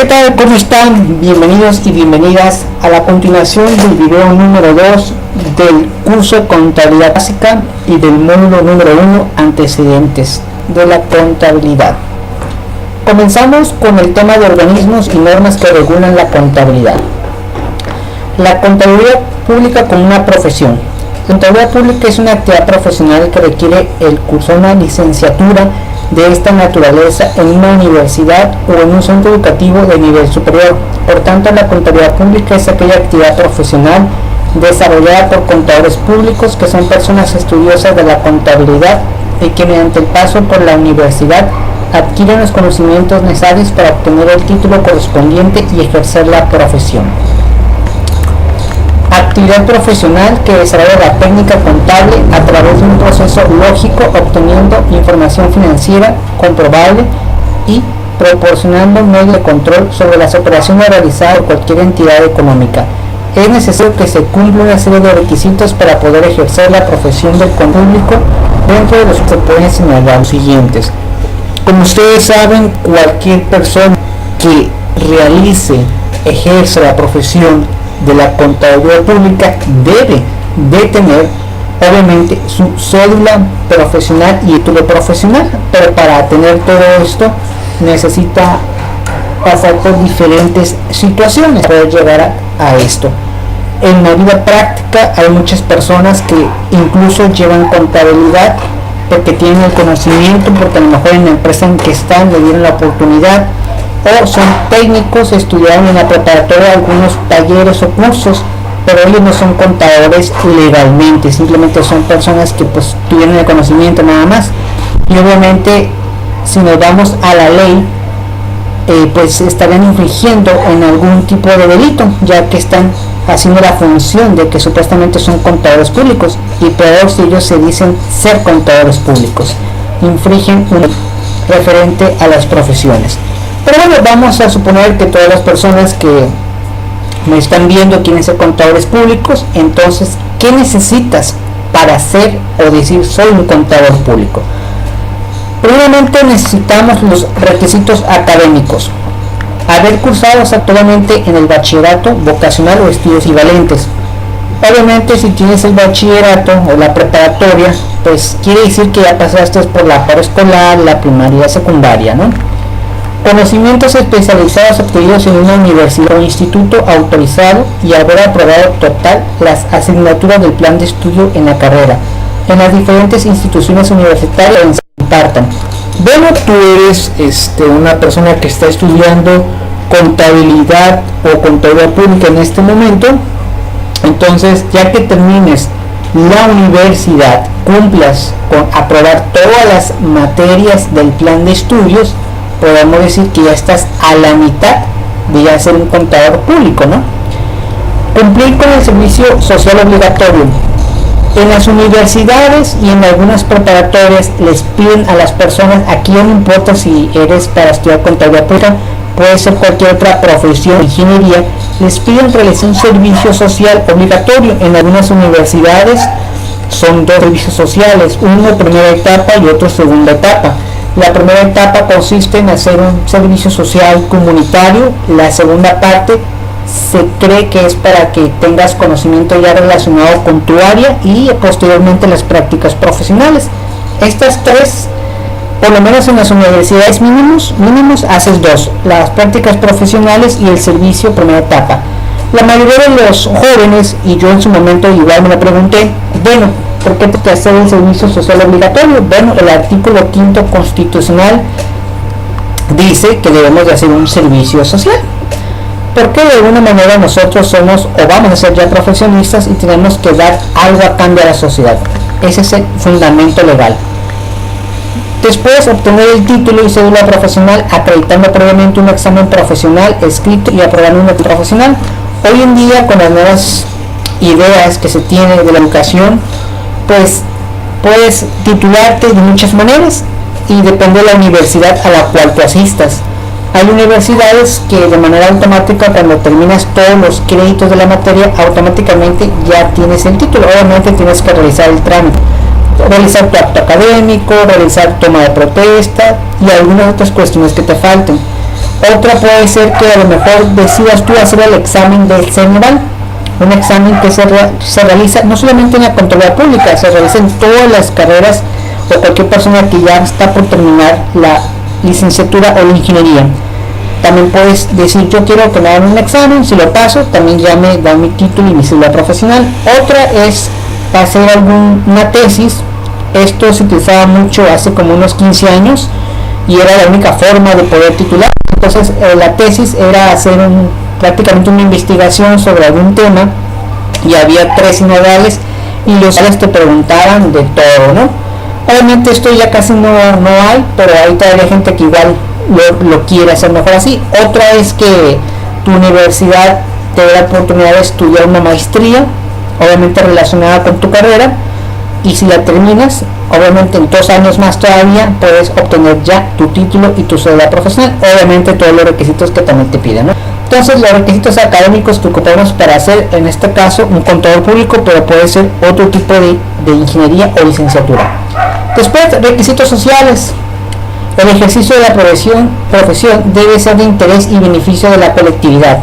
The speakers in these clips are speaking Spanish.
¿qué tal? ¿Cómo están? Bienvenidos y bienvenidas a la continuación del video número 2 del curso Contabilidad Básica y del módulo número 1 Antecedentes de la Contabilidad. Comenzamos con el tema de organismos y normas que regulan la contabilidad. La contabilidad pública como una profesión. La contabilidad pública es una actividad profesional que requiere el curso de una licenciatura de esta naturaleza en una universidad o en un centro educativo de nivel superior. Por tanto, la contabilidad pública es aquella actividad profesional desarrollada por contadores públicos que son personas estudiosas de la contabilidad y que mediante el paso por la universidad adquieren los conocimientos necesarios para obtener el título correspondiente y ejercer la profesión. Actividad profesional que desarrolla la técnica contable a través de un proceso lógico, obteniendo información financiera comprobable y proporcionando medios de control sobre las operaciones realizadas por cualquier entidad económica. Es necesario que se cumpla una serie de requisitos para poder ejercer la profesión del contador público, dentro de los que se pueden señalar los siguientes. Como ustedes saben, cualquier persona que ejerce la profesión de la contabilidad pública debe de tener obviamente su cédula profesional y título profesional, pero para tener todo esto necesita pasar por diferentes situaciones para poder llegar a esto. En la vida práctica hay muchas personas que incluso llevan contabilidad porque tienen el conocimiento, porque a lo mejor en la empresa en que están le dieron la oportunidad, o son técnicos, estudiaron en la preparatoria algunos talleres o cursos, pero ellos no son contadores legalmente, simplemente son personas que pues tuvieron el conocimiento nada más. Y obviamente si nos vamos a la ley, pues estarían infringiendo en algún tipo de delito, ya que están haciendo la función de que supuestamente son contadores públicos, y peor si ellos se dicen ser contadores públicos, infringen un referente a las profesiones. Pero bueno, vamos a suponer que todas las personas que me están viendo quieren ser contadores públicos. Entonces, ¿qué necesitas para ser o decir soy un contador público? Primeramente necesitamos los requisitos académicos: haber cursado actualmente en el bachillerato vocacional o estudios equivalentes. Obviamente, si tienes el bachillerato o la preparatoria, pues quiere decir que ya pasaste por la preescolar, la primaria y la secundaria, ¿no? Conocimientos especializados adquiridos en una universidad o instituto autorizado y haber aprobado total las asignaturas del plan de estudio en la carrera en las diferentes instituciones universitarias donde se impartan. Bueno, tú eres una persona que está estudiando contabilidad o contabilidad pública en este momento. Entonces, ya que termines la universidad, cumplas con aprobar todas las materias del plan de estudios, podemos decir que ya estás a la mitad de ya ser un contador público, ¿no? Cumplir con el servicio social obligatorio. En las universidades y en algunas preparatorias les piden a las personas, aquí no importa si eres para estudiar contabilidad pública, puede ser cualquier otra profesión, ingeniería, les piden realizar un servicio social obligatorio. En algunas universidades son dos servicios sociales, uno primera etapa y otro segunda etapa. La primera etapa consiste en hacer un servicio social comunitario. La segunda parte se cree que es para que tengas conocimiento ya relacionado con tu área y posteriormente las prácticas profesionales. Estas tres, por lo menos en las universidades mínimos haces dos: las prácticas profesionales y el servicio primera etapa. La mayoría de los jóvenes, y yo en su momento igual me lo pregunté, bueno, ¿por qué te hacer el servicio social obligatorio? Bueno, el artículo 5 constitucional dice que debemos de hacer un servicio social, porque de alguna manera nosotros somos o vamos a ser ya profesionistas y tenemos que dar algo a cambio a la sociedad. Ese es el fundamento legal. Después, obtener el título y cédula profesional acreditando previamente un examen profesional escrito y aprobando un profesional. Hoy en día, con las nuevas ideas que se tienen de la educación, pues puedes titularte de muchas maneras y depende de la universidad a la cual tú asistas. Hay universidades que de manera automática, cuando terminas todos los créditos de la materia, automáticamente ya tienes el título. Obviamente tienes que realizar el trámite, realizar tu acto académico, realizar toma de protesta y algunas otras cuestiones que te falten. Otra puede ser que a lo mejor decidas tú hacer el examen del CENEVAL, un examen que se realiza no solamente en la Contraloría Pública, se realiza en todas las carreras o cualquier persona que ya está por terminar la licenciatura o la ingeniería. También puedes decir, yo quiero que me hagan un examen, si lo paso, también ya me dan mi título y mi cédula profesional. Otra es hacer una tesis. Esto se utilizaba mucho hace como unos 15 años y era la única forma de poder titular. Entonces la tesis era hacer prácticamente una investigación sobre algún tema y había 3 sinodales y los sinodales te preguntaban de todo, ¿no? Obviamente esto ya casi no hay, pero hay todavía gente que igual lo quiere hacer mejor así. Otra es que tu universidad te da la oportunidad de estudiar una maestría, obviamente relacionada con tu carrera, y si la terminas, obviamente en 2 años más todavía puedes obtener ya tu título y tu cédula profesional, obviamente todos los requisitos que también te piden, ¿no? Entonces los requisitos académicos que ocupamos para hacer en este caso un contador público, pero puede ser otro tipo de ingeniería o licenciatura. Después, requisitos sociales. El ejercicio de la profesión debe ser de interés y beneficio de la colectividad.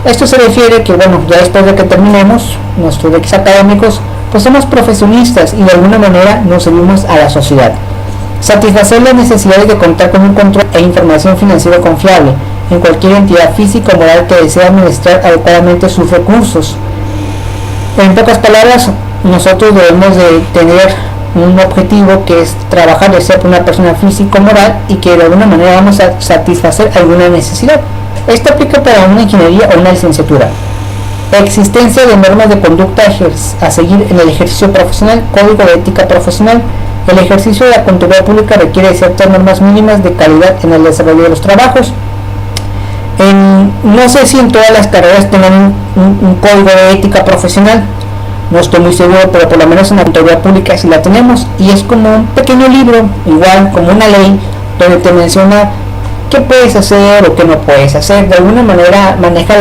Esto se refiere que, bueno, ya después de que terminemos nuestros requisitos académicos, pues somos profesionistas y de alguna manera nos servimos a la sociedad. Satisfacer las necesidades de contar con un control e información financiera confiable en cualquier entidad física o moral que desee administrar adecuadamente sus recursos. En pocas palabras, nosotros debemos de tener un objetivo que es trabajar de ser una persona física o moral y que de alguna manera vamos a satisfacer alguna necesidad. Esto aplica para una ingeniería o una licenciatura. Existencia de normas de conducta a seguir en el ejercicio profesional, código de ética profesional. El ejercicio de la Contraloría Pública requiere ciertas normas mínimas de calidad en el desarrollo de los trabajos. No sé si en todas las carreras tengan un código de ética profesional, no estoy muy seguro, pero por lo menos en la Contraloría Pública sí la tenemos, y es como un pequeño libro, igual como una ley, donde te menciona qué puedes hacer o qué no puedes hacer. De alguna manera maneja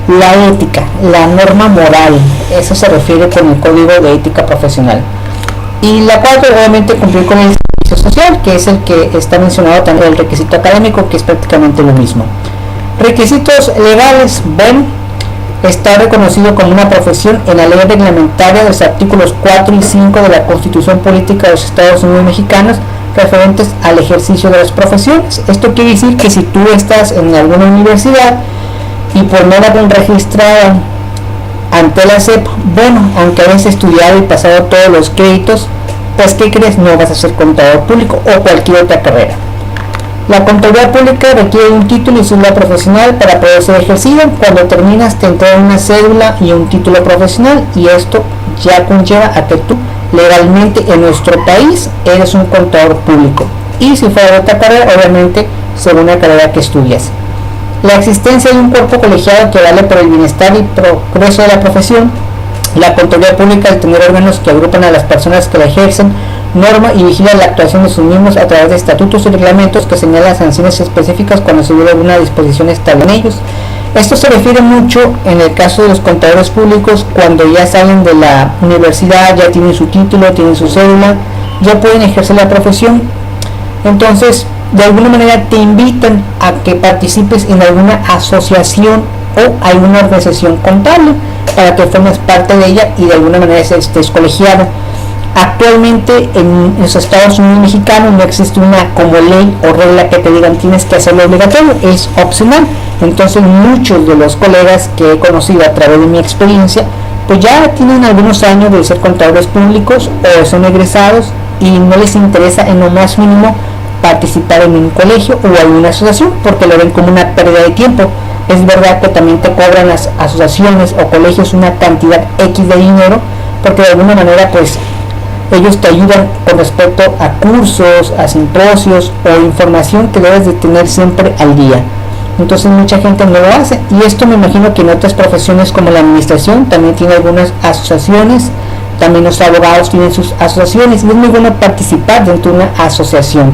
la ética, la norma moral. Eso se refiere con el código de ética profesional. Y la cuarta, obviamente, cumplir con el servicio social, que es el que está mencionado también, el requisito académico, que es prácticamente lo mismo. Requisitos legales. Está reconocido como una profesión en la ley reglamentaria de los artículos 4 y 5 de la Constitución Política de los Estados Unidos Mexicanos referentes al ejercicio de las profesiones. Esto quiere decir que si tú estás en alguna universidad y por no haber registrado ante la SEP, bueno, aunque hayas estudiado y pasado todos los créditos, pues ¿qué crees? No vas a ser contador público o cualquier otra carrera. La Contraloría Pública requiere un título y cédula profesional para poder ser ejercido. Cuando terminas te entregan una cédula y un título profesional, y esto ya conlleva a que tú legalmente en nuestro país eres un contador público. Y si fuera de otra carrera, obviamente según la carrera que estudias. La existencia de un cuerpo colegiado que vale por el bienestar y progreso de la profesión. La Contraloría Pública, al tener órganos que agrupan a las personas que la ejercen, norma y vigila la actuación de sus miembros a través de estatutos y reglamentos que señalan sanciones específicas cuando se viole alguna disposición establecida en ellos. Esto se refiere mucho en el caso de los contadores públicos, cuando ya salen de la universidad, ya tienen su título, tienen su cédula, ya pueden ejercer la profesión. Entonces, de alguna manera te invitan a que participes en alguna asociación o alguna organización contable para que formes parte de ella y de alguna manera estés colegiado. Actualmente en los Estados Unidos mexicanos no existe una como ley o regla que te digan tienes que hacerlo obligatorio, es opcional. Entonces muchos de los colegas que he conocido a través de mi experiencia pues ya tienen algunos años de ser contadores públicos o son egresados y no les interesa en lo más mínimo participar en un colegio o alguna asociación porque lo ven como una pérdida de tiempo. Es verdad que también te cobran las asociaciones o colegios una cantidad X de dinero porque de alguna manera pues ellos te ayudan con respecto a cursos, a simposios o información que debes de tener siempre al día. Entonces mucha gente no lo hace, y esto me imagino que en otras profesiones como la administración también tiene algunas asociaciones, también los abogados tienen sus asociaciones, y es muy bueno participar dentro de una asociación.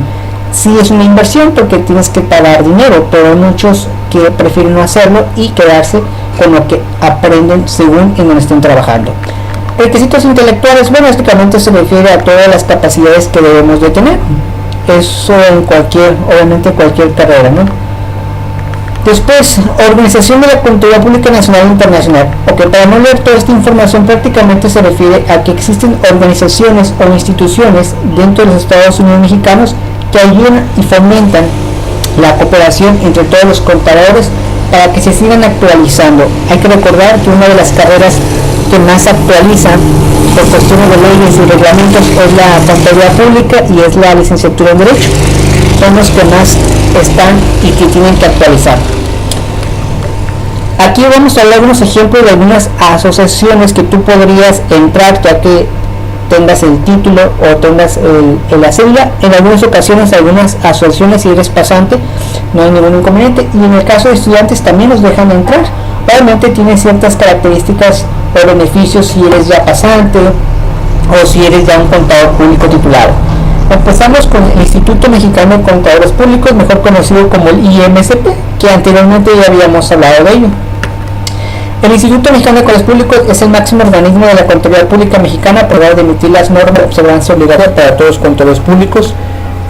Sí es una inversión porque tienes que pagar dinero, pero hay muchos que prefieren no hacerlo y quedarse con lo que aprenden según en donde estén trabajando. Requisitos intelectuales, bueno, básicamente se refiere a todas las capacidades que debemos de tener. Eso en cualquier, obviamente cualquier carrera, ¿no? Después, Organización de la Contaduría Pública Nacional e Internacional. Ok, para no leer toda esta información, prácticamente se refiere a que existen organizaciones o instituciones dentro de los Estados Unidos mexicanos que ayudan y fomentan la cooperación entre todos los contadores para que se sigan actualizando. Hay que recordar que una de las carreras que más actualizan por cuestiones de leyes y reglamentos es la Contaduría Pública y es la licenciatura en Derecho. Son los que más están y que tienen que actualizar. Aquí vamos a hablar algunos ejemplos de algunas asociaciones que tú podrías entrar ya que tengas el título o tengas la cédula. En algunas ocasiones algunas asociaciones, si eres pasante, no hay ningún inconveniente, y en el caso de estudiantes también los dejan entrar. Obviamente tiene ciertas características o beneficios si eres ya pasante o si eres ya un contador público titulado. Empezamos con el Instituto Mexicano de Contadores Públicos, mejor conocido como el IMCP, que anteriormente ya habíamos hablado de ello. El Instituto Mexicano de Contadores Públicos es el máximo organismo de la Contaduría Pública Mexicana, para de emitir las normas de observancia obligatoria para todos los contadores públicos,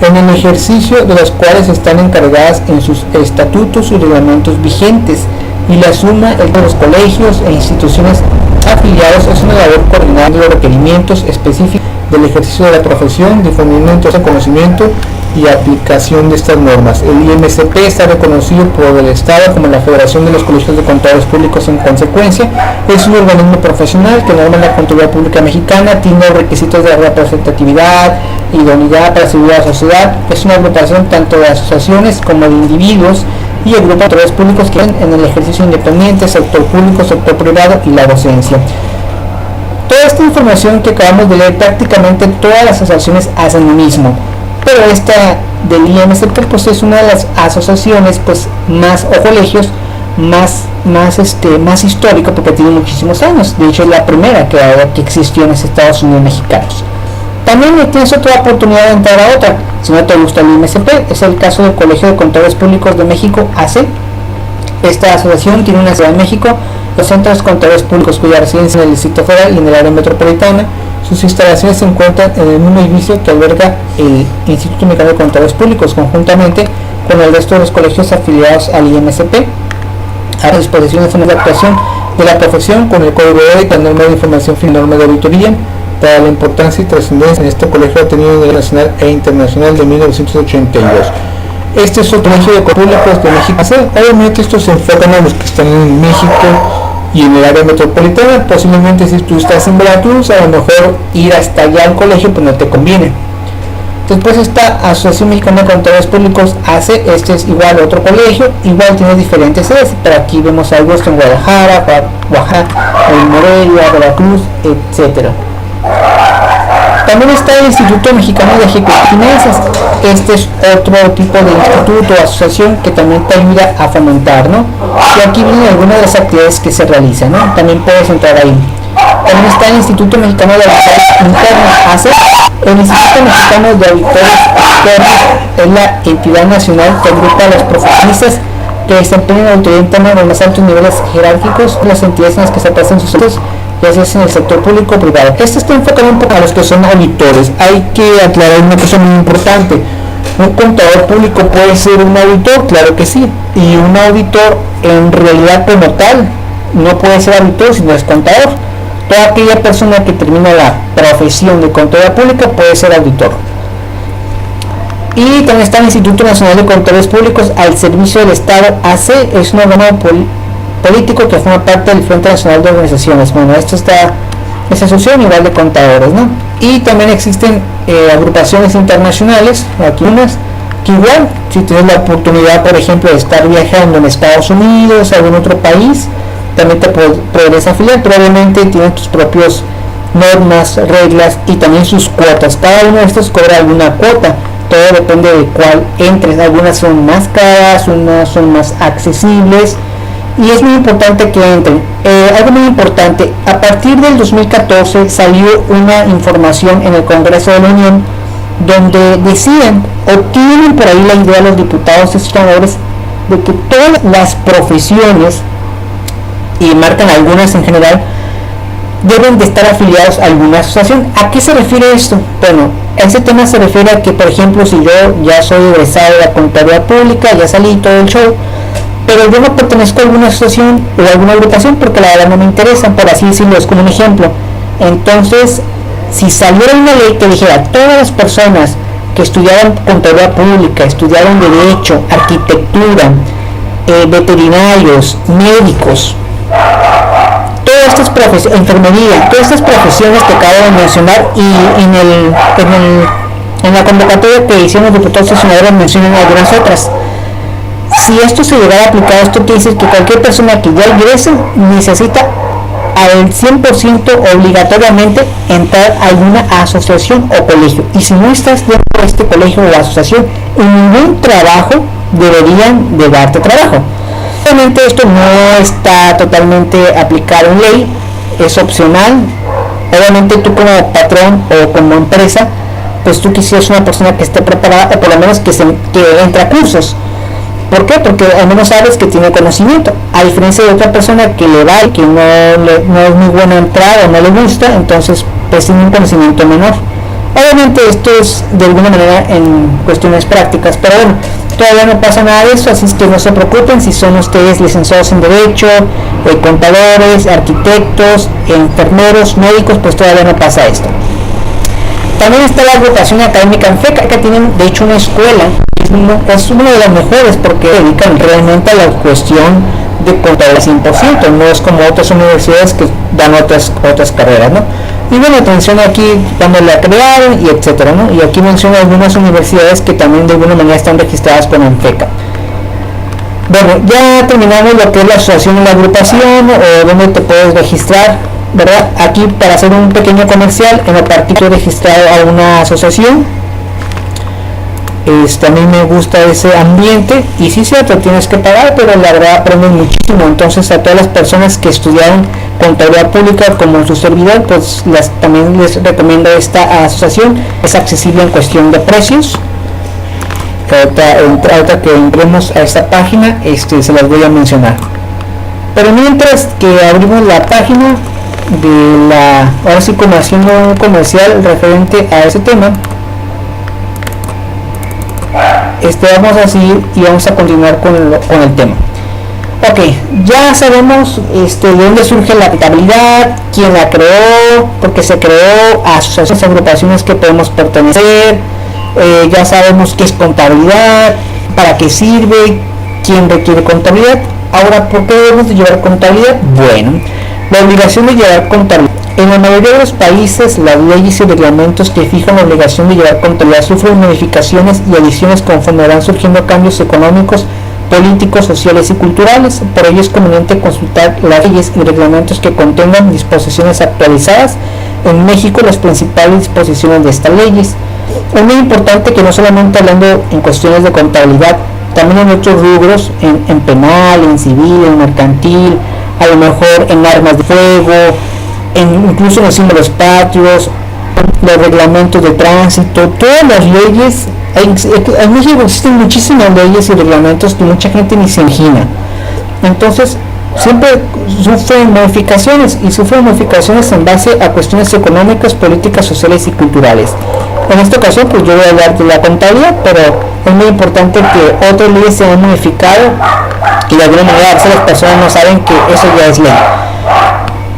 en el ejercicio de las cuales están encargadas en sus estatutos y reglamentos vigentes, y la suma de los colegios e instituciones afiliados es una labor coordinada de los requerimientos específicos del ejercicio de la profesión, difundimiento de conocimiento y aplicación de estas normas. El IMCP está reconocido por el Estado como la Federación de los Colegios de Contadores Públicos. En consecuencia, es un organismo profesional que norma la Contaduría Pública Mexicana, tiene requisitos de representatividad, idoneidad para servir a la sociedad. Es una agrupación tanto de asociaciones como de individuos y el grupo de contadores públicos que en el ejercicio independiente, sector público, sector privado y la docencia. Toda esta información que acabamos de leer, prácticamente todas las asociaciones hacen lo mismo, pero esta del IMCP pues es una de las asociaciones pues más o colegios más histórico, porque tiene muchísimos años. De hecho es la primera que existió en los Estados Unidos mexicanos. También tienes otra oportunidad de entrar a otra si no te gusta el IMCP. Es el caso del Colegio de Contadores Públicos de México, AC. Esta asociación tiene una sede en México, los centros contadores públicos cuya residencia en el Distrito Federal y en el área metropolitana. Sus instalaciones se encuentran en el mismo edificio que alberga el Instituto Mexicano de Contadores Públicos, conjuntamente con el resto de los colegios afiliados al IMCP. A disposición de la actuación de la profesión con el código de ética, norma de información y norma de auditoría, para la importancia y trascendencia en este colegio ha tenido a nivel nacional e internacional de 1982. Este es otro colegio de públicos de México. Obviamente estos se enfocan a los que están en México y en el área metropolitana. Posiblemente si tú estás en Veracruz, a lo mejor ir hasta allá al colegio pues no te conviene. Después esta Asociación Mexicana de Contadores Públicos hace, este es igual otro colegio, igual tiene diferentes sedes, pero aquí vemos algo en Guadalajara, Oaxaca, en Morelia, Veracruz, etcétera. También está el Instituto Mexicano de Ejecutivos y Finanzas. Este es otro tipo de instituto o asociación que también te ayuda a fomentar, ¿no? Y aquí vienen algunas de las actividades que se realizan, ¿no? También puedes entrar ahí. También está el Instituto Mexicano de Auditores Internos, ACE. El Instituto Mexicano de Auditores Externos es la entidad nacional que agrupa a los profesionistas que desempeñan auditoría interna en los más altos niveles jerárquicos, las entidades en las que se prestan sus servicios, ya sea en el sector público o privado. Este está enfocado un poco a los que son auditores. Hay que aclarar una cosa muy importante. Un contador público puede ser un auditor, claro que sí, y un auditor en realidad como tal no puede ser auditor si no es contador. Toda aquella persona que termina la profesión de contador pública puede ser auditor. Y también está el Instituto Nacional de Contadores Públicos al Servicio del Estado, AC. Es un órgano político que forma parte del Frente Nacional de Organizaciones. Bueno, esto está esa asociación igual de contadores, ¿no? Y también existen agrupaciones internacionales, aquí unas que igual, si tienes la oportunidad, por ejemplo, de estar viajando en Estados Unidos, algún otro país, también te podrías afiliar, pero obviamente tienen tus propias normas, reglas y también sus cuotas. Cada uno de estos cobra alguna cuota, todo depende de cuál entres. Algunas son más caras, unas son más accesibles y es muy importante que entren. Algo muy importante, a partir del 2014 salió una información en el Congreso de la Unión donde decían o tienen por ahí la idea los diputados y senadores de que todas las profesiones, y marcan algunas en general, deben de estar afiliados a alguna asociación. ¿A qué se refiere esto? Bueno, ese tema se refiere a que, por ejemplo, si yo ya soy egresado de la Contaduría Pública, ya salí todo el show, pero yo no pertenezco a alguna asociación o alguna agrupación porque la verdad no me interesa, por así decirlo, es como un ejemplo. Entonces, si saliera una ley que dijera todas las personas que estudiaran contaduría pública, estudiaran derecho, arquitectura, veterinarios, médicos, todas estas profesiones, enfermería, todas estas profesiones que acabo de mencionar, y en la convocatoria que hicieron los diputados y senadores mencionan algunas otras. Si esto se llegara a aplicar, esto quiere decir que cualquier persona que ya ingrese necesita al 100% obligatoriamente entrar a alguna asociación o colegio, y si no estás dentro de este colegio o asociación, en ningún trabajo deberían de darte trabajo. Obviamente esto no está totalmente aplicado en ley, es opcional. Obviamente tú como patrón o como empresa, pues tú quisieras una persona que esté preparada, o por lo menos que entre a cursos. ¿Por qué? Porque al menos sabes que tiene conocimiento, a diferencia de otra persona que le va y que no es muy buena entrada o no le gusta, entonces pues tiene un conocimiento menor. Obviamente esto es de alguna manera en cuestiones prácticas, pero bueno, todavía no pasa nada de eso, así es que no se preocupen si son ustedes licenciados en Derecho, contadores, arquitectos, enfermeros, médicos, pues todavía no pasa esto. También está la agrupación académica ANFECA, que tienen de hecho una escuela, es una de las mejores porque dedican realmente a la cuestión de contaduría 100%, no es como otras universidades que dan otras carreras, ¿no? Y bueno, menciona aquí cuando la crearon y etcétera, ¿no? Y aquí menciona algunas universidades que también de alguna manera están registradas con ANFECA. Bueno, ya terminamos lo que es la asociación y la agrupación, o donde te puedes registrar, ¿verdad? Aquí para hacer un pequeño comercial, en el partido registrado a una asociación. A mí me gusta ese ambiente, y sí, cierto, tienes que pagar, pero la verdad aprendes muchísimo. Entonces a todas las personas que estudiaron contaduría pública como su servidor, pues también les recomiendo esta asociación. Es accesible en cuestión de precios. Ahorita que entremos a esta página, se las voy a mencionar. Pero mientras que abrimos la página de ahora sí, como haciendo un comercial referente a ese tema, vamos a seguir y vamos a continuar con el tema. Ok, ya sabemos de dónde surge la contabilidad, quién la creó, por qué se creó, asociaciones, agrupaciones que podemos pertenecer, ya sabemos qué es contabilidad, para qué sirve, quién requiere contabilidad. Ahora, ¿por qué debemos de llevar contabilidad? Bueno, la obligación de llevar contabilidad. En la mayoría de los países, las leyes y reglamentos que fijan la obligación de llevar contabilidad sufren modificaciones y adiciones conforme van surgiendo cambios económicos, políticos, sociales y culturales. Por ello es conveniente consultar las leyes y reglamentos que contengan disposiciones actualizadas. En México, las principales disposiciones de estas leyes. Es muy importante que no solamente hablando en cuestiones de contabilidad, también en otros rubros, en penal, en civil, en mercantil, a lo mejor en armas de fuego, incluso en los símbolos patrios, los reglamentos de tránsito, todas las leyes. En México existen muchísimas leyes y reglamentos que mucha gente ni se imagina. Entonces siempre sufren modificaciones, y sufren modificaciones en base a cuestiones económicas, políticas, sociales y culturales. En esta ocasión pues yo voy a hablar de la contabilidad, pero es muy importante que otras leyes se han modificado y de alguna manera a veces las personas no saben que eso ya es ley.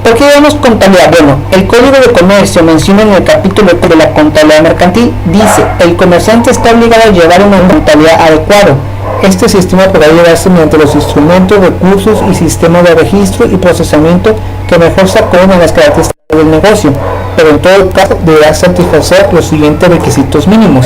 ¿Por qué debemos contabilidad? Bueno, el Código de Comercio menciona en el capítulo de la contabilidad mercantil, dice, el comerciante está obligado a llevar una contabilidad adecuada. Este sistema podrá llevarse mediante los instrumentos, recursos y sistemas de registro y procesamiento que mejor se acogen a las características del negocio, pero en todo caso deberá satisfacer los siguientes requisitos mínimos.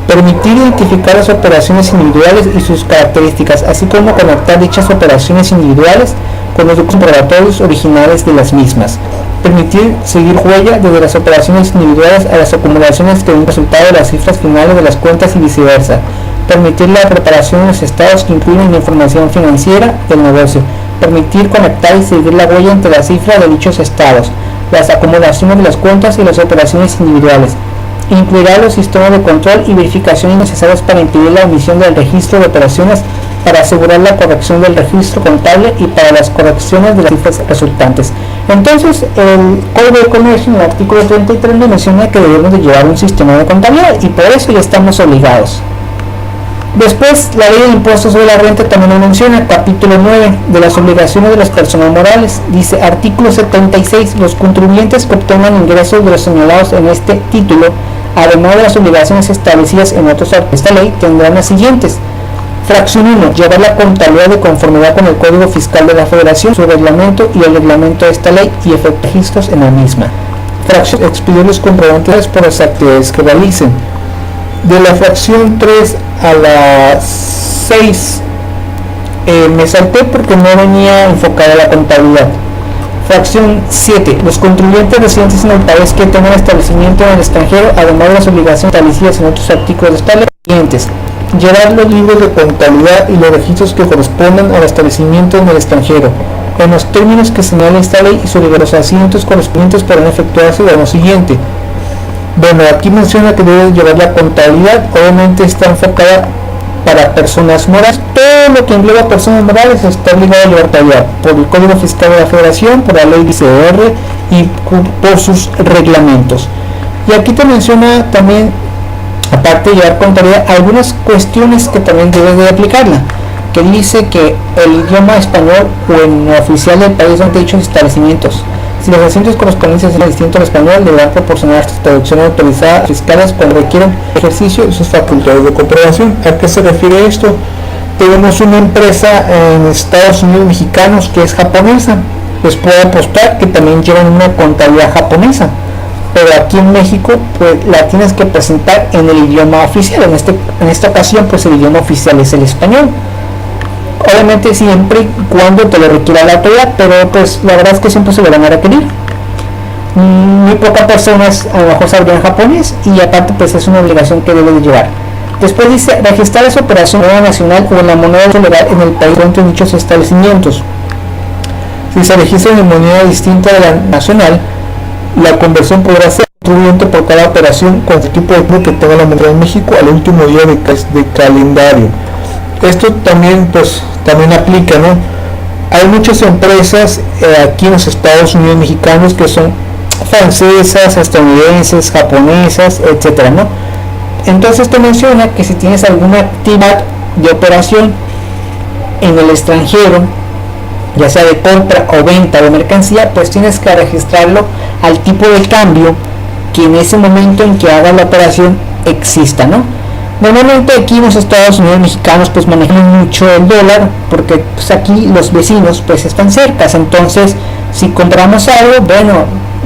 Permitir identificar las operaciones individuales y sus características, así como conectar dichas operaciones individuales con los comprobatorios originales de las mismas. Permitir seguir huella desde las operaciones individuales a las acumulaciones que den resultado de las cifras finales de las cuentas y viceversa. Permitir la preparación de los estados que incluyen la información financiera del negocio. Permitir conectar y seguir la huella entre las cifras de dichos estados, las acumulaciones de las cuentas y las operaciones individuales. Incluirá los sistemas de control y verificación necesarios para impedir la omisión del registro de operaciones, para asegurar la corrección del registro contable y para las correcciones de las cifras resultantes. Entonces, el Código de Comercio en el artículo 33 menciona que debemos de llevar un sistema de contabilidad, y por eso ya estamos obligados. Después, la ley del impuesto sobre la renta también lo menciona, capítulo 9 de las obligaciones de las personas morales. Dice, artículo 76, los contribuyentes que obtengan ingresos de los señalados en este título, además de las obligaciones establecidas en otros artículos de esta ley, tendrán las siguientes. Fracción 1. Llevar la contabilidad de conformidad con el Código Fiscal de la Federación, su reglamento y el reglamento de esta ley y efectuar registros en la misma. Fracción. Expedir los comprobantes por las actividades que realicen. De la fracción 3 a la 6 me salté porque no venía enfocada la contabilidad. Fracción 7. Los contribuyentes residentes en el país que tengan establecimiento en el extranjero, además de las obligaciones establecidas en otros artículos de esta ley, siguientes. Llevar los libros de contabilidad y los registros que correspondan al establecimiento en el extranjero, en los términos que señala esta ley y sobre los asientos correspondientes podrán efectuarse de lo siguiente. Bueno, aquí menciona que debe llevar la contabilidad, obviamente está enfocada para personas morales. Todo lo que engloba personas morales está obligado a llevar contabilidad por el Código Fiscal de la Federación, por la ley ICR y por sus reglamentos. Y aquí te menciona también, aparte de llevar contabilidad, algunas cuestiones que también debes de aplicarla, que dice que el idioma español o en oficial del país donde dichos establecimientos, si los asientos correspondientes son distintos al español, deberán proporcionar traducción autorizada a fiscales cuando requieran ejercicio de sus facultades de comprobación. ¿A qué se refiere esto? Tenemos una empresa en Estados Unidos mexicanos que es japonesa, les puedo apostar que también llevan una contabilidad japonesa, pero aquí en México pues la tienes que presentar en el idioma oficial. En esta ocasión pues el idioma oficial es el español, obviamente siempre y cuando te lo requiera la autoridad, pero pues la verdad es que siempre se lo van a requerir. Muy pocas personas a lo mejor sabrían japonés y aparte pues es una obligación que debe de llevar. Después dice, registrar esa operación en moneda nacional o en la moneda legal en el país donde dichos establecimientos. Si se registra en moneda distinta de la nacional, la conversión podrá ser contribuyente por cada operación con el tipo de club que tenga la moneda en México al último día de calendario. Esto también pues también aplica, ¿no? Hay muchas empresas aquí en los Estados Unidos mexicanos que son francesas, estadounidenses, japonesas, etcétera, ¿no? Entonces te menciona que si tienes alguna actividad de operación en el extranjero, ya sea de compra o venta de mercancía, pues tienes que registrarlo al tipo de cambio que en ese momento en que hagas la operación exista, ¿no? Normalmente aquí en los Estados Unidos mexicanos pues manejan mucho el dólar porque pues aquí los vecinos pues están cercas. Entonces si compramos algo, bueno,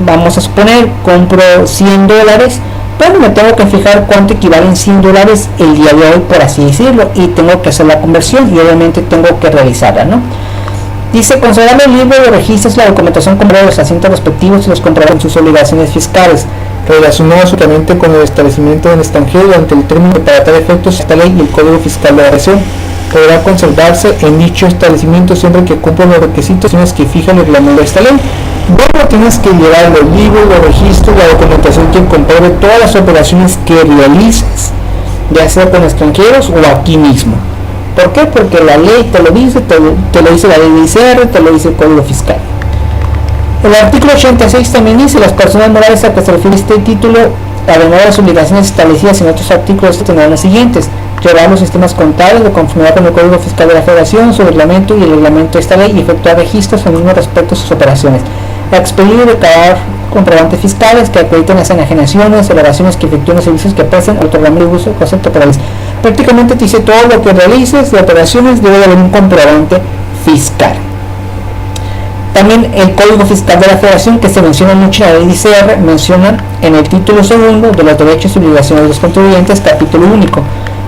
vamos a suponer compro $100, pero me tengo que fijar cuánto equivalen $100 el día de hoy, por así decirlo, y tengo que hacer la conversión y obviamente tengo que realizarla, ¿no? Dice, considerar el libro de registros, la documentación comprobada de los asientos respectivos y los comprobados en sus obligaciones fiscales relacionados solamente con el establecimiento del extranjero durante el término que para tal efecto esta ley y el Código Fiscal de la Federación podrá conservarse en dicho establecimiento siempre que cumplan los requisitos que fija el reglamento de esta ley. Luego tienes que llevar los libros, los registros, la documentación que compruebe todas las operaciones que realices, ya sea con extranjeros o aquí mismo. ¿Por qué? Porque la ley te lo dice, te lo dice la ley de ICR, te lo dice el Código Fiscal. El artículo 86 también dice, las personas morales a que se refiere este título, además de las obligaciones establecidas en otros artículos, tendrán las siguientes: llevar los sistemas contables de conformidad con el Código Fiscal de la Federación, su reglamento y el reglamento de esta ley, y efectuar registros en el mismo respecto a sus operaciones, expedir y recabar comprobantes fiscales que acrediten las enajenaciones, elevaciones que efectúen los servicios que presten, otorgamiento de uso, concepto operaciones. Prácticamente te dice todo lo que realices de operaciones debe de haber un comprobante fiscal. También el Código Fiscal de la Federación, que se menciona mucho en la ley de ICR, menciona en el título segundo de los derechos y obligaciones de los contribuyentes, capítulo único,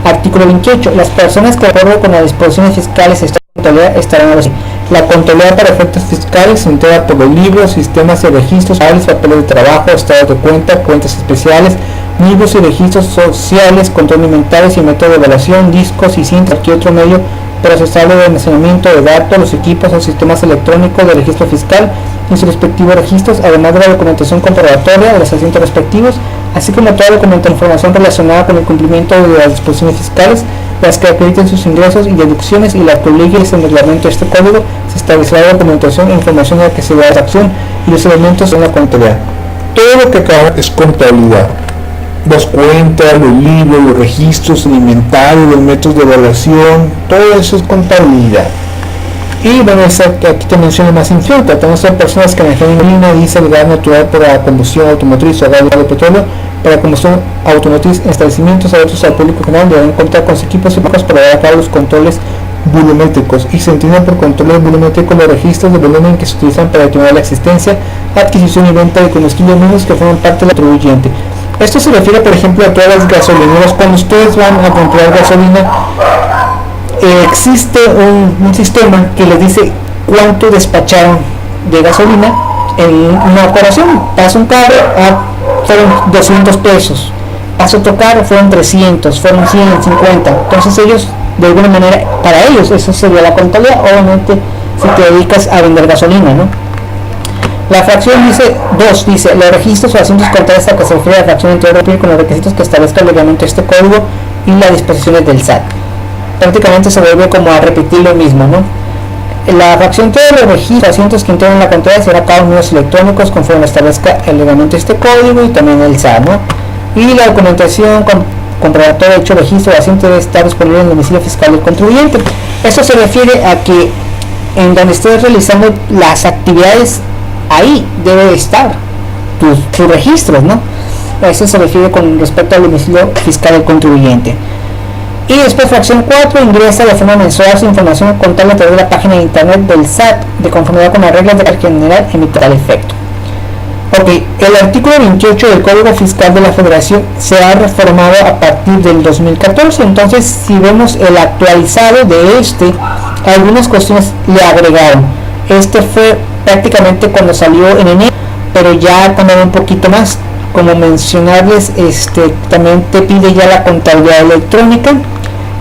artículo 28. Las personas que de acuerdo con las disposiciones fiscales esta contabilidad estarán a los... La contabilidad para efectos fiscales se integra por los libros, sistemas de registros, papeles de trabajo, estados de cuenta, cuentas especiales, libros y registros sociales, control de inventarios y método de evaluación, discos y cintas, cualquier otro medio procesable de almacenamiento de datos, los equipos o sistemas electrónicos de registro fiscal y sus respectivos registros, además de la documentación comprobatoria de los asientos respectivos, así como toda documentación información relacionada con el cumplimiento de las disposiciones fiscales, las que acrediten sus ingresos y deducciones y las que obliguen en el reglamento de este código. Se establecerá la documentación e información a la que se da la acción y los elementos de la contabilidad. Todo lo que acaba es contabilidad. las cuentas, los libros, los registros, el inventario, los métodos de evaluación, todo eso es contabilidad. Y bueno, aquí te menciono más influente. Tenemos a personas que manejan gasolina, diésel, gas natural para combustión automotriz o gas de petróleo para combustión automotriz en establecimientos abiertos al público general. Deben contar con equipos y para llevar a cabo los controles volumétricos, y se entienden por controles volumétricos los registros de volumen que se utilizan para determinar la existencia, adquisición y venta de combustibles mínimos que forman parte del contribuyente. Esto se refiere, por ejemplo, a todas las gasolineras. Cuando ustedes van a comprar gasolina, existe un sistema que les dice cuánto despacharon de gasolina en una operación. Pasa un carro, fueron 200 pesos, pasa otro carro, fueron 300, fueron 150. Entonces ellos, de alguna manera, para ellos eso sería la contabilidad. Obviamente si te dedicas a vender gasolina, ¿no? La fracción dice los registros o asuntos contables a que se refiere a la fracción interior con los requisitos que establezca el reglamento de este código y las disposiciones del SAT. Prácticamente se vuelve como a repetir lo mismo, ¿no? La fracción de los registros asientos que integran la contabilidad será cada uno de los electrónicos conforme establezca el reglamento de este código y también el SAT, ¿no? Y la documentación comprobatoria de hecho registro de asiento debe estar disponible en el domicilio fiscal del contribuyente. Eso se refiere a que en donde estés realizando las actividades, ahí debe estar tus registros, ¿no? Eso se refiere con respecto al domicilio fiscal del contribuyente. Y después fracción 4, ingresa de forma mensual su información contable a través de la página de internet del SAT de conformidad con las reglas de carácter general emitidas al efecto. Ok, el artículo 28 del Código Fiscal de la Federación se ha reformado a partir del 2014, entonces si vemos el actualizado de algunas cuestiones le agregaron. Este fue prácticamente cuando salió en enero, pero ya también un poquito más. Como mencionarles, también te pide ya la contabilidad electrónica.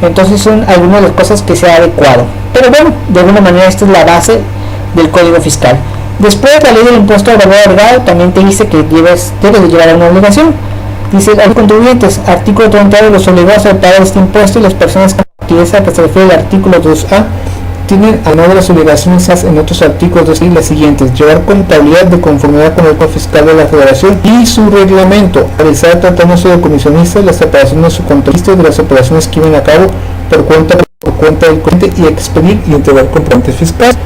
Entonces son algunas de las cosas que se ha adecuado. Pero bueno, de alguna manera esta es la base del Código Fiscal. Después la ley del impuesto al valor agregado también te dice que debes de llevar una obligación. Dice a los contribuyentes, artículo 32, los obligados a pagar este impuesto y las personas con actividades a que se refiere el artículo 2A tienen además de las obligaciones en otros artículos de las siguientes: llevar contabilidad de conformidad con el Código Fiscal de la Federación y su reglamento, realizar tratándose de comisionistas las operaciones de su contabilista de las operaciones que lleven a cabo por cuenta del cliente y expedir y entregar comprobantes fiscales.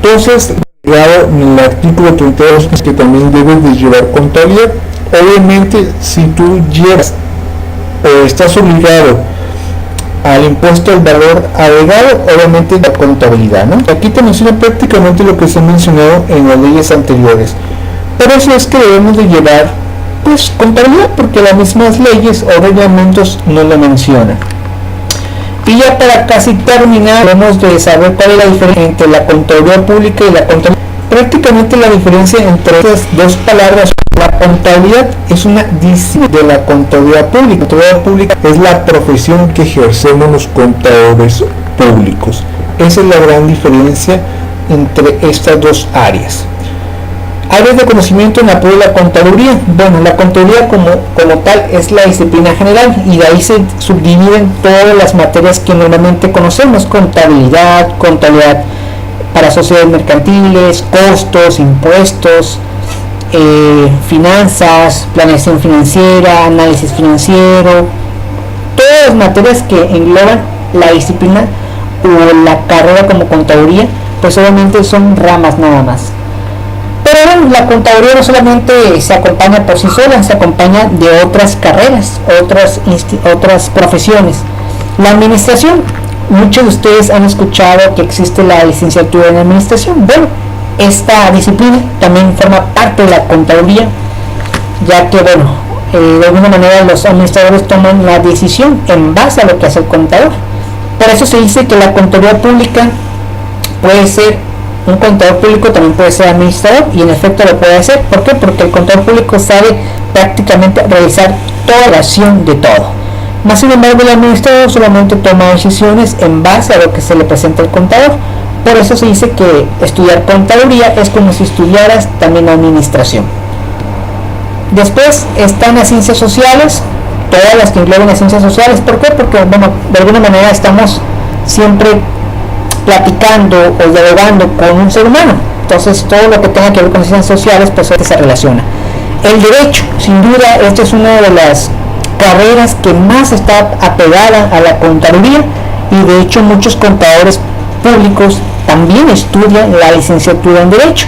Entonces, llegado en el artículo 32 es que también debes de llevar contabilidad. Obviamente, si tú llevas o estás obligado al impuesto al valor agregado, obviamente la contabilidad, ¿no? Aquí te menciona prácticamente lo que se ha mencionado en las leyes anteriores. Por eso es que debemos de llevar pues contabilidad, porque las mismas leyes o reglamentos no lo mencionan. Y ya para casi terminar, debemos de saber cuál es la diferencia entre la contabilidad pública y la contabilidad. Prácticamente la diferencia entre estas dos palabras: la contabilidad es una disciplina de la contabilidad pública. La contabilidad pública es la profesión que ejercemos los contadores públicos. Esa es la gran diferencia entre estas dos áreas. Áreas de conocimiento en apoyo de la contaduría. Bueno, la contaduría como tal es la disciplina general y de ahí se subdividen todas las materias que normalmente conocemos: contabilidad para sociedades mercantiles, costos, impuestos, finanzas, planeación financiera, análisis financiero, todas las materias que engloban la disciplina o la carrera como contaduría, pues obviamente son ramas nada más. Pero bueno, la contaduría no solamente se acompaña por sí sola, se acompaña de otras carreras, otras profesiones. La administración, muchos de ustedes han escuchado que existe la licenciatura en administración. Bueno, esta disciplina también forma parte de la contaduría, ya que de alguna manera los administradores toman la decisión en base a lo que hace el contador. Por eso se dice que la contaduría pública puede ser, un contador público también puede ser administrador, y en efecto lo puede hacer. ¿Por qué? Porque el contador público sabe prácticamente realizar toda la acción de todo. Más sin embargo, el administrador solamente toma decisiones en base a lo que se le presenta al contador. Por eso se dice que estudiar contaduría es como si estudiaras también administración. Después están las ciencias sociales, todas las que engloban las ciencias sociales. ¿Por qué? Porque de alguna manera estamos siempre platicando o dialogando con un ser humano. Entonces todo lo que tenga que ver con ciencias sociales pues se relaciona. El derecho, sin duda, esta es una de las carreras que más está apegada a la contaduría, y de hecho muchos contadores públicos también estudian la licenciatura en Derecho.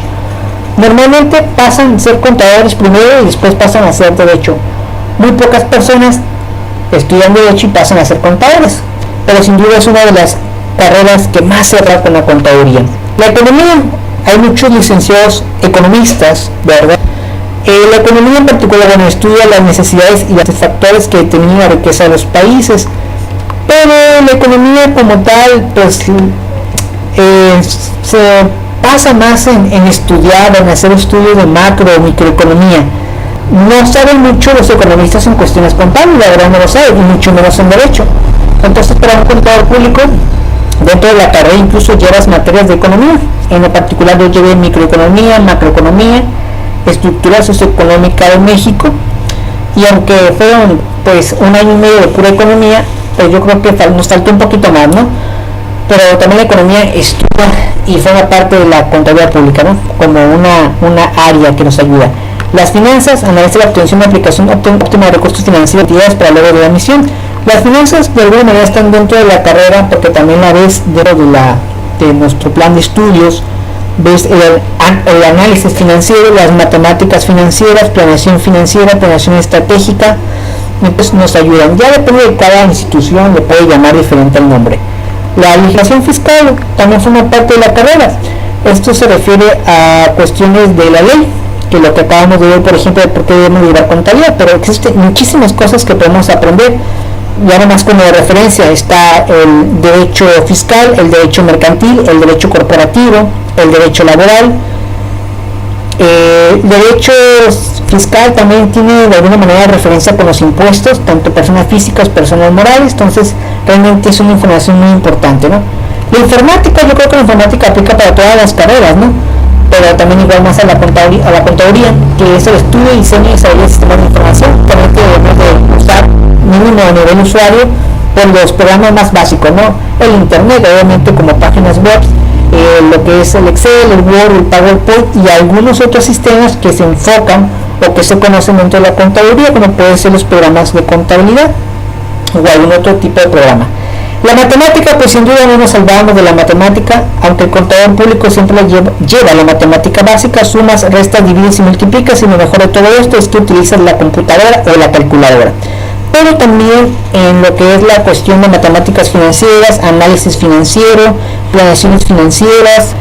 Normalmente pasan a ser contadores primero y después pasan a ser Derecho. Muy pocas personas estudian Derecho y pasan a ser contadores, pero sin duda es una de las carreras que más se va con la contaduría. La economía, hay muchos licenciados economistas, ¿verdad? La economía en particular, bueno, estudia las necesidades y los factores que determinan la riqueza de los países, pero la economía como tal, pues se pasa más en estudiar, en hacer estudios de macro o microeconomía. No saben mucho los economistas en cuestiones contables, la verdad no lo saben, y mucho menos en Derecho. Entonces, para un contador público, dentro de la carrera incluso llevas materias de economía. En lo particular yo llevé microeconomía, macroeconomía, estructura socioeconómica de México, y aunque fueron pues un año y medio de pura economía, pues yo creo que nos faltó un poquito más, ¿no? Pero también la economía estudia y forma parte de la contabilidad pública, ¿no? Como una área que nos ayuda. Las finanzas, analiza la obtención de aplicación óptima de recursos financieros y actividades para el logro de la misión. Las finanzas de alguna manera están dentro de la carrera porque también la ves dentro de nuestro plan de estudios. Ves el análisis financiero, las matemáticas financieras, planeación financiera, planeación estratégica. Entonces nos ayudan. Ya depende de cada institución, le puede llamar diferente el nombre. La legislación fiscal también forma parte de la carrera. Esto se refiere a cuestiones de la ley, que lo que acabamos de ver, por ejemplo, de por qué debemos llevar contabilidad, pero existen muchísimas cosas que podemos aprender. Ya nomás como referencia está el derecho fiscal, el derecho mercantil, el derecho corporativo, el derecho laboral. El derecho fiscal también tiene de alguna manera referencia con los impuestos, tanto personas físicas, personas morales, entonces realmente es una información muy importante, ¿no? La informática, yo creo que la informática aplica para todas las carreras, ¿no? Pero también igual más a la contaduría, que es el estudio, diseño y desarrollo de sistemas de información. También debemos de usar mínimo a nivel usuario por los programas más básicos, ¿no? El internet, obviamente, como páginas web, lo que es el Excel, el Word, el PowerPoint y algunos otros sistemas que se enfocan o que se conocen dentro de la contaduría, como pueden ser los programas de contabilidad o algún otro tipo de programa. La matemática, pues sin duda no nos salvamos de la matemática, aunque el contador público siempre lleva la matemática básica, sumas, restas, divides y multiplicas, y lo mejor de todo esto es que utilizas la computadora o la calculadora. Pero también en lo que es la cuestión de matemáticas financieras, análisis financiero, planeaciones financieras,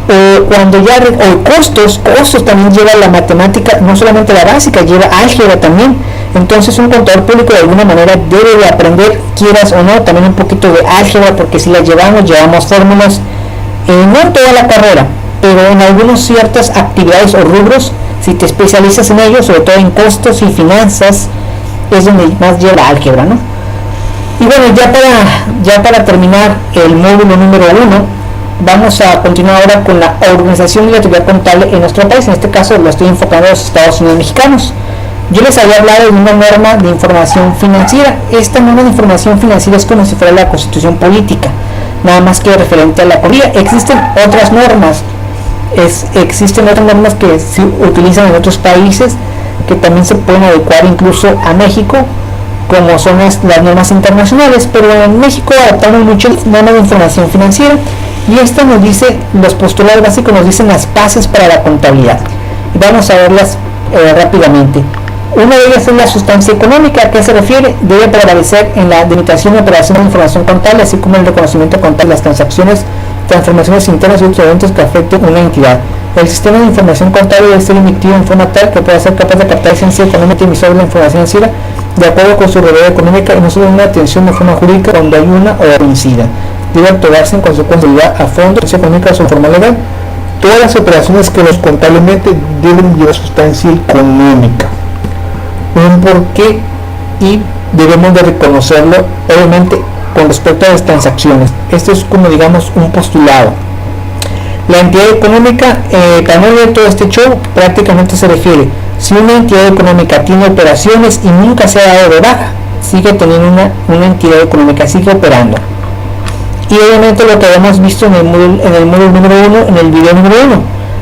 o costos también lleva la matemática, no solamente la básica, lleva álgebra también. Entonces un contador público de alguna manera debe de aprender, quieras o no, también un poquito de álgebra, porque si la llevamos fórmulas, no en toda la carrera, pero en algunas ciertas actividades o rubros, si te especializas en ello, sobre todo en costos y finanzas, es donde más lleva álgebra, ¿no? Y bueno, ya para terminar el módulo número 1, vamos a continuar ahora con la organización y la actividad contable en nuestro país. En este caso lo estoy enfocando a los Estados Unidos mexicanos. Yo les había hablado de una norma de información financiera. Esta norma de información financiera es como si fuera la constitución política, nada más que referente a la economía. Existen otras normas que se utilizan en otros países, que también se pueden adecuar incluso a México, como son las normas internacionales, pero en México adaptamos mucho la norma de información financiera, y esta nos dice, los postulados básicos nos dicen las bases para la contabilidad. Y vamos a verlas rápidamente. Una de ellas es la sustancia económica. ¿A qué se refiere? Debe prevalecer en la delimitación y operación de información contable, así como el reconocimiento contable de las transacciones, transformaciones internas y otros eventos que afecten una entidad. El sistema de información contable debe ser emitido en forma tal que pueda ser capaz de captar esencia económica y emisor de la información financiera de acuerdo con su realidad económica, y no solo una atención de forma jurídica donde hay una o coincida. Debe actuarse en consecuencia a fondo de económica o su forma legal. Todas las operaciones que los contablemente deben llevar sustancia económica, un porqué, y debemos de reconocerlo obviamente con respecto a las transacciones. Esto es como digamos un postulado. La entidad económica, también de todo este show prácticamente se refiere, si una entidad económica tiene operaciones y nunca se ha dado de baja, sigue teniendo una entidad económica, sigue operando. Y obviamente lo que habíamos visto en el módulo número 1, en el video número 1,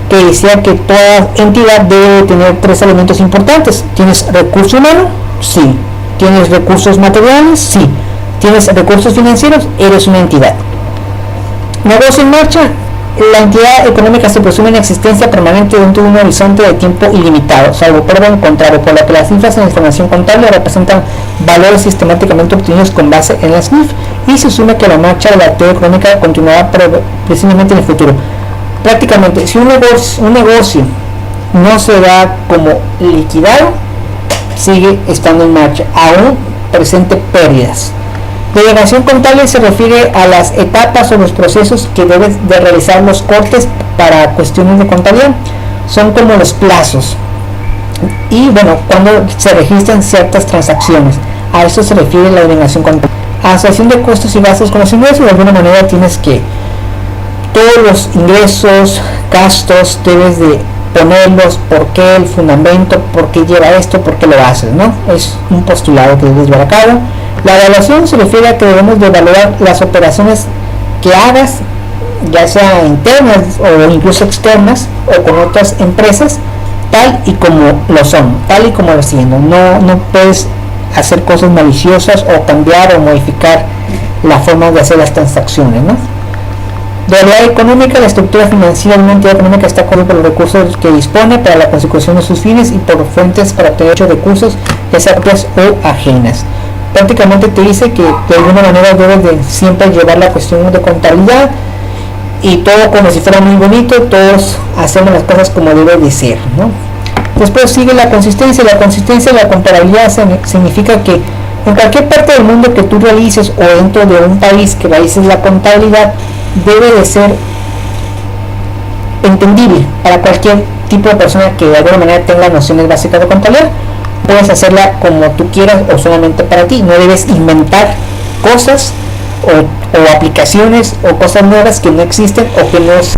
que decía que toda entidad debe tener 3 elementos importantes. ¿Tienes recurso humano? Sí. ¿Tienes recursos materiales? Sí. ¿Tienes recursos financieros? Eres una entidad. Negocio en marcha. La entidad económica se presume en existencia permanente dentro de un horizonte de tiempo ilimitado, salvo prueba en contrario, por lo que las cifras en la información contable representan valores sistemáticamente obtenidos con base en las NIF, y se asume que la marcha de la actividad económica continuará precisamente en el futuro. Prácticamente, si un negocio no se da como liquidado, sigue estando en marcha, aún presente pérdidas. Delegación contable se refiere a las etapas o los procesos que deben de realizar los cortes para cuestiones de contabilidad. Son como los plazos. Y bueno, cuando se registran ciertas transacciones, a eso se refiere la delegación contable. Asociación de costos y gastos con los ingresos. De alguna manera tienes que todos los ingresos, gastos, debes de ponerlos, por qué, el fundamento, por qué lleva esto, por qué lo haces, ¿no? Es un postulado que debes llevar a cabo. La evaluación se refiere a que debemos de evaluar las operaciones que hagas, ya sea internas o incluso externas o con otras empresas, tal y como lo son, tal y como lo siguen. No puedes hacer cosas maliciosas o cambiar o modificar la forma de hacer las transacciones, ¿no? De la económica, la estructura financiera de una entidad económica está acorde por los recursos que dispone para la consecución de sus fines y por fuentes para obtener dichos recursos, ya sea propias o ajenas. Prácticamente te dice que de alguna manera debes de siempre llevar la cuestión de contabilidad y todo como si fuera muy bonito, todos hacemos las cosas como debe de ser, ¿no? Después sigue la consistencia. La consistencia de la contabilidad significa que en cualquier parte del mundo que tú realices o dentro de un país que realices la contabilidad, debe de ser entendible para cualquier tipo de persona que de alguna manera tenga nociones básicas de contabilidad. Puedes hacerla como tú quieras o solamente para ti. No debes inventar cosas o aplicaciones o cosas nuevas que no existen o que no es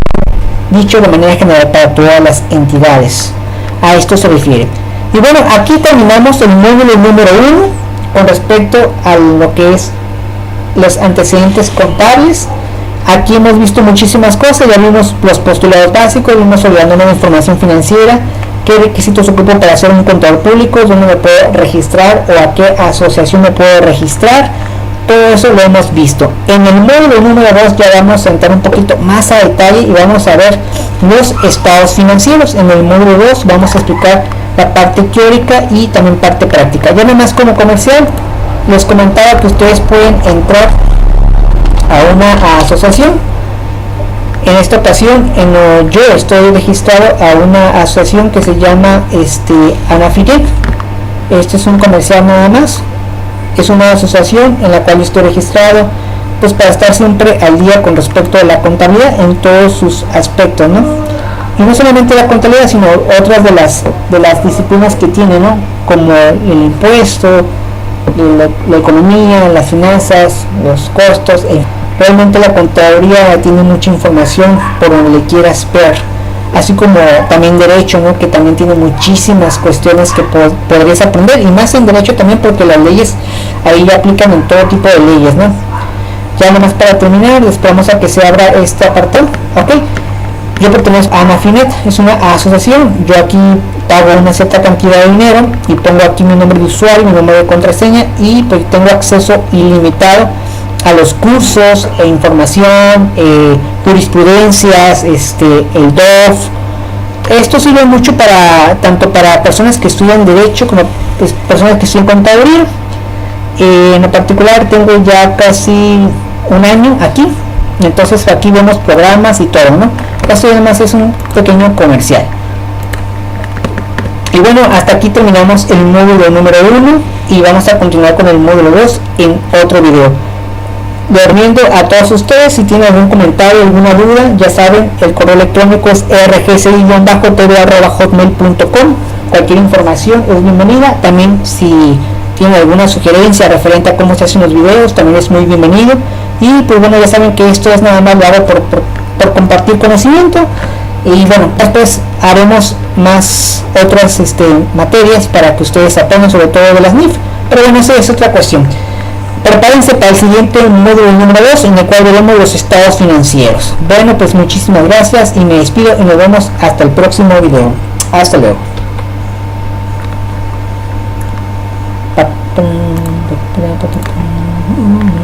dicho de manera general para todas las entidades. A esto se refiere. Y bueno, aquí terminamos el módulo número 1 con respecto a lo que es los antecedentes contables. Aquí hemos visto muchísimas cosas, ya vimos los postulados básicos, vimos sobre la norma de información financiera, qué requisitos ocupo para ser un contador público, dónde me puedo registrar o a qué asociación me puedo registrar. Todo eso lo hemos visto. En el módulo número 2 ya vamos a entrar un poquito más a detalle y vamos a ver los estados financieros. En el módulo 2 vamos a explicar la parte teórica y también parte práctica. Ya nomás como comercial les comentaba que ustedes pueden entrar a una asociación. En esta ocasión yo estoy registrado a una asociación que se llama Anafinet. Este es un comercial nada más. Es una asociación en la cual estoy registrado, pues para estar siempre al día con respecto a la contabilidad en todos sus aspectos, ¿no? Y no solamente la contabilidad, sino otras de las disciplinas que tiene, ¿no? Como el impuesto, la economía, las finanzas, los costos. Realmente la contaduría tiene mucha información por donde le quieras ver, así como también derecho, ¿no? Que también tiene muchísimas cuestiones que podrías aprender, y más en derecho también porque las leyes ahí ya aplican en todo tipo de leyes, ¿no? Ya nomás para terminar, esperamos a que se abra este apartado. Ok, yo pertenezco a Anafinet, es una asociación. Yo aquí pago una cierta cantidad de dinero y pongo aquí mi nombre de usuario, mi nombre de contraseña, y pues tengo acceso ilimitado a los cursos e información, jurisprudencias, el DOF. Esto sirve mucho tanto para personas que estudian derecho como pues, personas que estudian contaduría. En lo particular tengo ya casi un año aquí, entonces aquí vemos programas y todo, ¿no? Esto además es un pequeño comercial. Y bueno, hasta aquí terminamos el módulo número 1 y vamos a continuar con el módulo 2 en otro video. Durmiendo a todos ustedes, si tienen algún comentario, alguna duda, ya saben, el correo electrónico es rgci-tv@hotmail.com. Cualquier información es bienvenida. También si tienen alguna sugerencia referente a cómo se hacen los videos, también es muy bienvenido. Y pues bueno, ya saben que esto es nada más lo hago por compartir conocimiento. Y bueno, después haremos más otras materias para que ustedes aprendan sobre todo de las NIF. Pero bueno, esa es otra cuestión. Prepárense para el siguiente módulo número 2 en el cual veremos los estados financieros. Bueno, pues muchísimas gracias y me despido y nos vemos hasta el próximo video. Hasta luego. Pum, pum, pum, pum, pum.